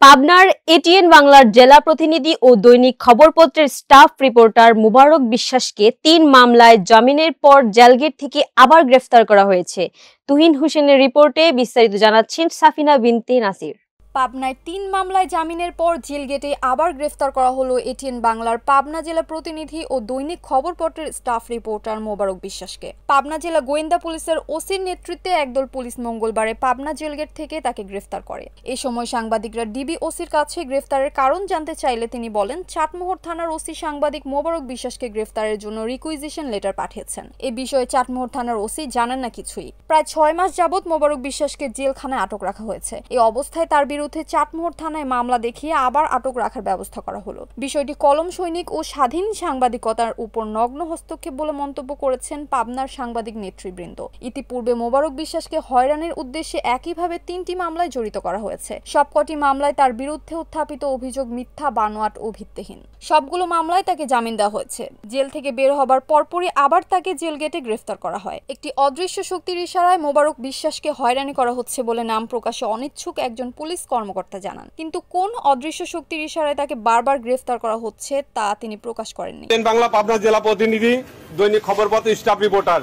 পাবনার এটিএন বাংলার জেলা প্রতিনিধি ও দৈনিক খবরপত্রের স্টাফ রিপোর্টার মুবারক বিশ্বাসকে ৩ মামলায় জামিনের পর জেলগেট থেকে আবার গ্রেফতার করা হয়েছে। তুহিন হোসেনের রিপোর্টে বিস্তারিত জানাচ্ছেন সাফিনা বিনতে নাসির। পাবনায় ৩ মামলায় জামিনের পর জেলগেটে আবার গ্রেফতার করা হলো এটিএন বাংলার পাবনা জেলা প্রতিনিধি ও দৈনিক খবরপত্রের স্টাফ রিপোর্টার মুবারক বিশ্বাসকে। পাবনা জেলা গোয়েন্দা পুলিশের ওসির নেতৃত্বে একদল পুলিশ মঙ্গলবারে পাবনা জেলগেট থেকে তাকে গ্রেফতার করে। এ সময় সাংবাদিকরা ডিবি ওসির কাছে গ্রেফতারের কারণ জানতে চাইলে তিনি বলেন, চাটমোহর থানার ওসি সাংবাদিক মুবারক বিশ্বাসকে গ্রেফতারের জন্য রিকুইজিশন লেটার পাঠিয়েছেন। এ বিষয়ে চাটমোহর থানার ওসি জানেন না কিছুই। প্রায় ৬ মাস যাবৎ মুবারক বিশ্বাসকে জেলখানায় আটক রাখা হয়েছে। এই অবস্থায় তার বিরুদ্ধে চাটমোহর থানায় মামলা দেখিয়ে আবার আটক রাখার ব্যবস্থা করা হলো। বিষয়টি কলম সৈনিক ও স্বাধীন সাংবাদিকতার উপর নগ্ন হস্তক্ষেপ বলে মন্তব্য করেছেন পাবনার সাংবাদিক নেতৃবৃন্দ। ইতিপূর্বে মুবারক বিশ্বাসকে হয়রানির উদ্দেশ্যে একইভাবে ৩টি মামলায় জড়িত করা হয়েছে। সবকটি মামলায় তার বিরুদ্ধে উত্থাপিত অভিযোগ মিথ্যা, বানোয়াট ও ভিত্তিহীন। সবগুলো মামলায় তাকে জামিন দেওয়া হয়েছে। জেল থেকে বের হবার পরপরই আবার তাকে জেল গেটে গ্রেফতার করা হয়। একটি অদৃশ্য শক্তির ইশারায় মুবারক বিশ্বাসকে হয়রানি করা হচ্ছে বলে নাম প্রকাশে অনিচ্ছুক একজন পুলিশ কর্মকর্তা জানান। কিন্তু কোন অদৃশ্য শক্তির ইশারায় তাকে বারবার গ্রেফতার করা হচ্ছে তা তিনি প্রকাশ করেননি। বাংলা পাবনা জেলা প্রতিনিধি, দৈনিক খবরপত্র স্টাফ রিপোর্টার।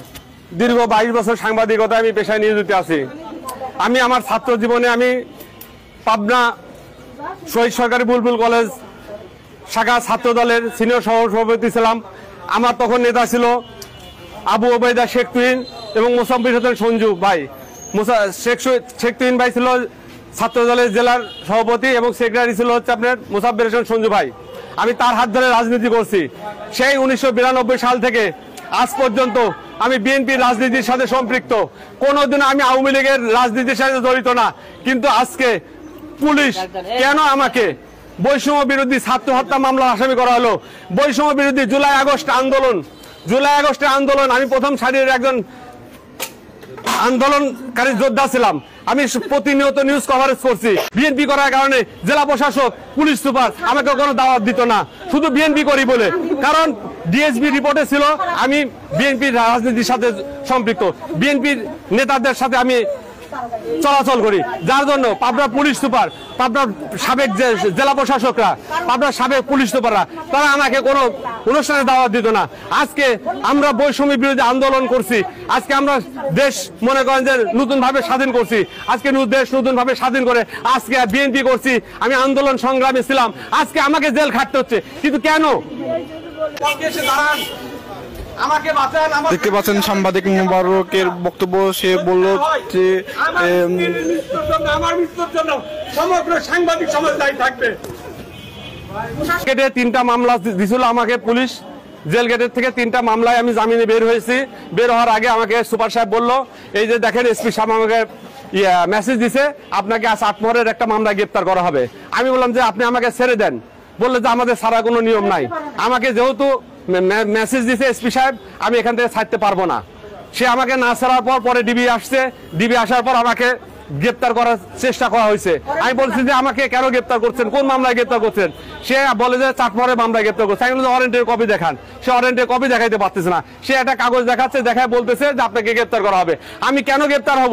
দীর্ঘ ২২ বছর সাংবাদিকতায় আমি পেশায় নিয়োজিত আছি। আমি আমার ছাত্র জীবনে আমি পাবনা শহীদ সরকারি বুলবুল কলেজ শাখা ছাত্র দলের সিনিয়র সভাপতি ছিলাম। আমার তখন নেতা ছিল আবু ওবায়দা শেখ তুহিন এবং মোসাম্বির হোসেন সঞ্জু ভাই। শেখ তুহিন ভাই ছিল ছাত্র দলের জেলার সভাপতি এবং সেক্রেটারি ছিল হচ্ছে আপনার মোসাব্বির হোসেন সঞ্জু ভাই। আমি তার হাত ধরে রাজনীতি করছি। সেই ১৯৯২ সাল থেকে আজ পর্যন্ত আমি বিএনপির রাজনীতির সাথে সম্পৃক্ত। কোনোদিন আমি আওয়ামী লীগের রাজনীতির সাথে জড়িত না। কিন্তু আজকে পুলিশ কেন আমাকে বৈষম্য বিরোধী ছাত্র হত্যা মামলার আসামি করা হলো? বৈষম্য বিরোধী জুলাই আগস্টের আন্দোলন আমি প্রথম সারির একজন আন্দোলনকারী যোদ্ধা ছিলাম। আমি প্রতিনিয়ত নিউজ কভারেজ করছি। বিএনপি করার কারণে জেলা প্রশাসক, পুলিশ সুপার আমাকে কোনো দাওয়াত দিত না, শুধু বিএনপি করি বলে। কারণ ডিএসবি রিপোর্টে ছিল আমি বিএনপির রাজনীতির সাথে সম্পৃক্ত, বিএনপির নেতাদের সাথে আমি চলাচল করি। যার জন্য পাবনা পুলিশ সুপার, পাবনার সাবেক জেলা প্রশাসকরা, পাবনার সাবেক পুলিশ সুপাররা তারা আমাকে কোনো অনুষ্ঠানে দাওয়াত দিত না। আজকে আমরা বৈষম্য বিরোধী আন্দোলন করছি। আজকে আমরা দেশ মনে করেন যে নতুনভাবে স্বাধীন করছি। আজকে দেশ নতুনভাবে স্বাধীন করে আজকে বিএনপি করছি। আমি আন্দোলন সংগ্রামে ছিলাম। আজকে আমাকে জেল খাটতে হচ্ছে। কিন্তু কেন? দেখতে পাচ্ছেন সাংবাদিক মুবারকের বক্তব্য। সে বলল যে আমার মৃত্যুর জন্য সমগ্র সাংবাদিক সমাজ দায়ী থাকবে। ৩টা মামলা দিছিল আমাকে পুলিশ। জেল গেটের থেকে 3টা মামলায় আমি জামিনে বের হয়েছি। বের হওয়ার আগে আমাকে সুপার সাহেব বলল, এই যে দেখেন এসপি সাহেব আমাকে মেসেজ দিছে, আপনাকে আজ চাটমোহরের একটা মামলা গ্রেপ্তার করা হবে। আমি বললাম যে আপনি আমাকে ছেড়ে দেন। বললে যে আমাদের ছাড়া কোনো নিয়ম নাই। আমাকে যেহেতু মেসেজ দিছে এসপি সাহেব, আমি এখান থেকে ছাড়তে পারবো না। সে আমাকে না ছাড়ার পর পরে ডিবি আসছে। ডিবি আসার পর আমাকে গ্রেপ্তার করার চেষ্টা করা হয়েছে। আমি বলছি যে আমাকে কেন গ্রেপ্তার করছেন, কোন মামলায় গ্রেপ্তার করছেন? সে বলে যে চাটমোহরের মামলায় গ্রেপ্তার করছে। আমি বলছি ওয়ারেন্টের কপি দেখান। সে ওয়ারেন্টের কপি দেখাইতে পারতেছে না। সে একটা কাগজ দেখাচ্ছে, দেখায় বলতেছে যে আপনাকে গ্রেপ্তার করা হবে। আমি কেন গ্রেপ্তার হব?